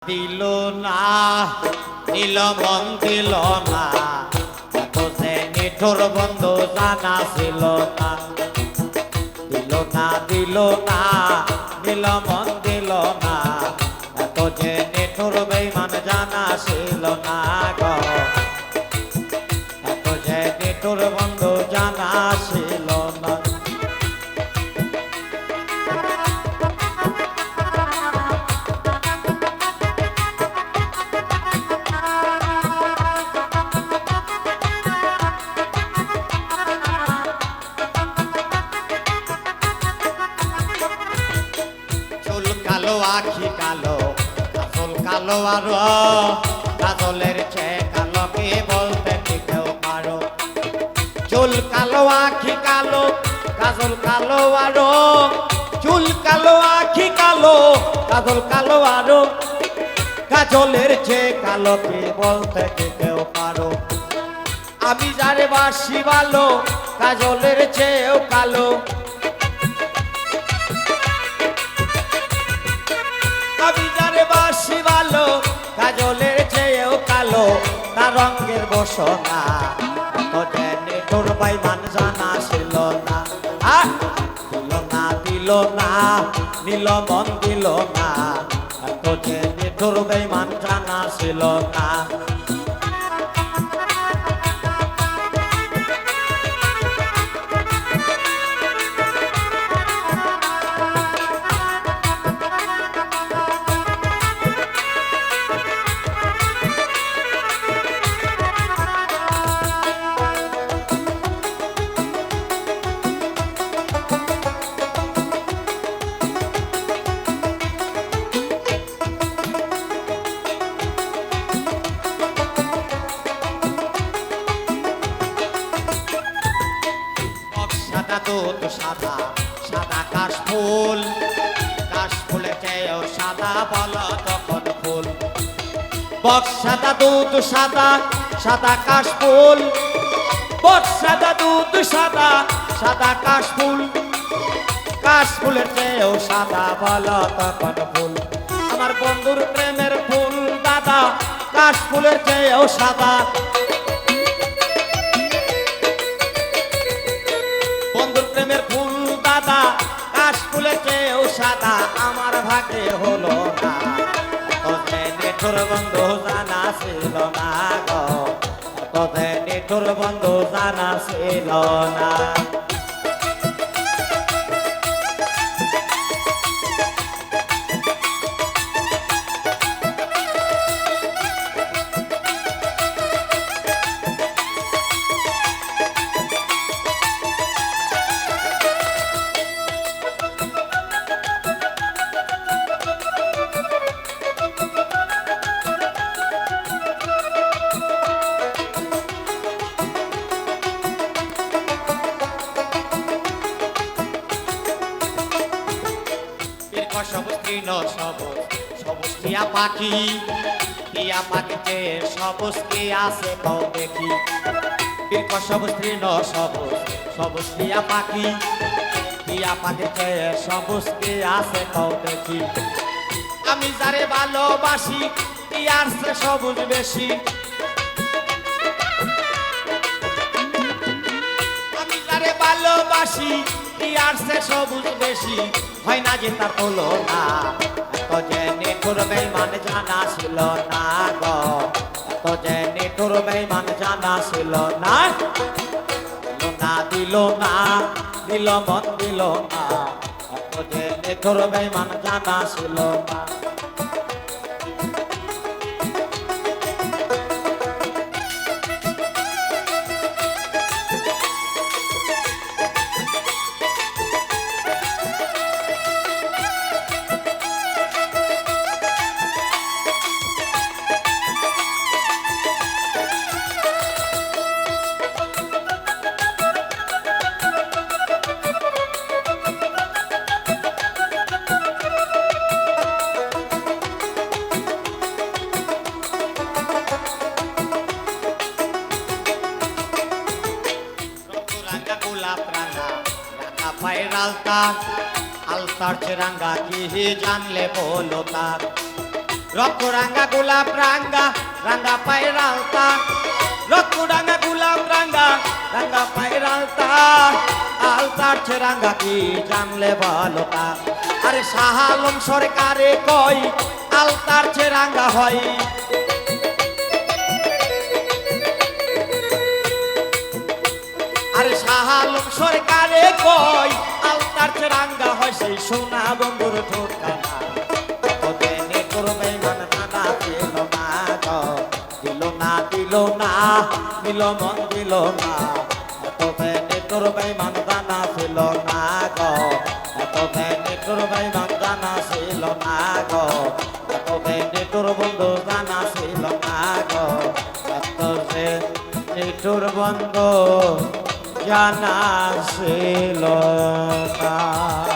দিল না নীল মন দিল না এত যে নিঠুর বন্ধু জানা ছিল না দিল না দিল না নীল মন দিল না এত যে নিঠুর বেঈমান জানা ছিল না গো এত যে নিঠুর বন্ধু জানা ছিল না কালো আখি কালো কাজল কালো আরো কাজলের চেয়ে কালো কে বলতে কি কেউ পারো চুল কালো আখি কালো কাজল কালো আরো চুল কালো আখি কালো কাজল কালো আরো কাজলের চেয়ে কালো কে বলতে কি কেউ পারো আমি যারে বাসি ভালো কাজলের চেয়েও কালো আমি যারে বাসি ভালো কাজলের চেয়েও কালো তার রঙের বসনা তোর বেঈমান জানা ছিল না দিল না দিল না নীল মন দিল না তোর বেঈমান জানা ছিল না সাদা দুধ সাদা সাদা কাশফুল কাশফুলের চেয়েও সাদা বলো তখন ফুল বক্স সাদা দুধ সাদা সাদা কাশফুল বক্স সাদা দুধ সাদা সাদা কাশফুল কাশফুলের চেয়েও সাদা বলো তখন ফুল আমার বন্ধুর প্রেমের ফুল দাদা কাশফুলের চেয়েও সাদা প্রেমের ফুল দাদা কাশফুলের চেয়েও সাদা আমার ভাগ্যে হলো না তোদের নিঠুর বন্ধু জানা ছিল না গো তোদের নিঠুর বন্ধু জানা ছিল না সবুজ তৃণ সবুজ সবুজ টিয়া পাখি টিয়া পাখিতে সবুজ কি আছে কও দেখি সবুজ তৃণ সবুজ সবুজ টিয়া পাখি টিয়া পাখিতে সবুজ কি আছে কও দেখি আমি যারে ভালোবাসি টিয়ার চেয়ে সবুজ বেশি আমি যারে ভালোবাসি টিয়ার চেয়ে সবুজ বেশি হয় না যে তার হলো না এত যে নিঠুর বেঈমান জানা ছিল না গো এত যে নিঠুর বেঈমান জানা ছিল না দিল না দিল মন দিল না এত যে নিঠুর বেঈমান জানা ছিল না পায়ের আলতা আলতার চেরাঙ্গা কি জানলে বলো তার রক্ত রাঙ্গা গোলাপ রাঙ্গা রাঙ্গা পায়ের আলতা রক্ত রাঙ্গা গোলাপ রাঙ্গা রাঙ্গা পায়ের আলতা আলতার চে রাঙ্গা কি জানলে বলো তা আরে শাহ আলম সরকারে কই আলতার চে রাঙ্গা হয় আরে শাহ আলম সরকারে কই আলতার চে রাঙ্গা হয় সেই সোনা বন্ধুর ঠোঁটখানা দিল মন দিল না এত বেনে তোর বেঈমান জানা ছিল না গো এত বেনে তোর বেঈমান জানা ছিল না গো এত বেনে তোর বন্ধু জানা ছিল না গো এত সে তোর বন্ধু জানা ছিল না